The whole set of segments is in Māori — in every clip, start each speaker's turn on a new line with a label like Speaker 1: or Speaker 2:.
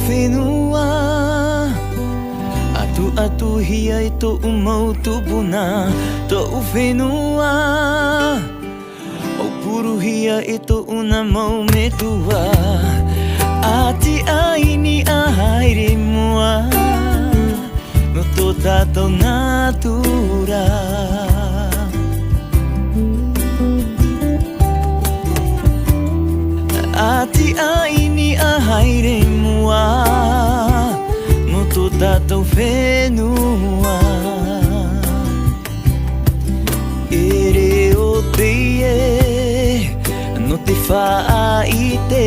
Speaker 1: whenua Atu hia e tō umau tupuna Tō whenua O puruhia e tō una mau me tua Ati aini a haere mua No tō tātou natura Ati aini a haere mua No tō tātou whenua Ere o te ie No te whaaite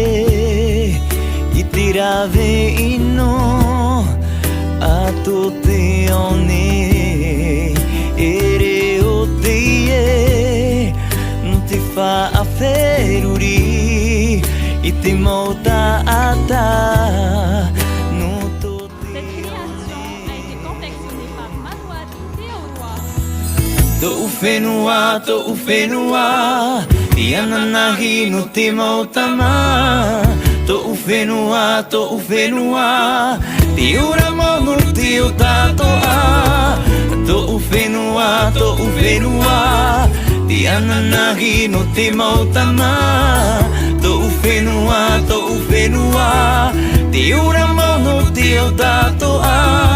Speaker 1: I te rawe ino A tō te one Ere o te ie No te whaawheruri I te mauta ata No tō te
Speaker 2: Cette création a été confectionnée par Mademoiselle Théoroa.
Speaker 1: Tō whenua I ananahi no te mautama Tō whenua Te ura mono te o tātoa Tō whenua Te ananahi no te mautama Tō whenua Te ura mono te o tātoa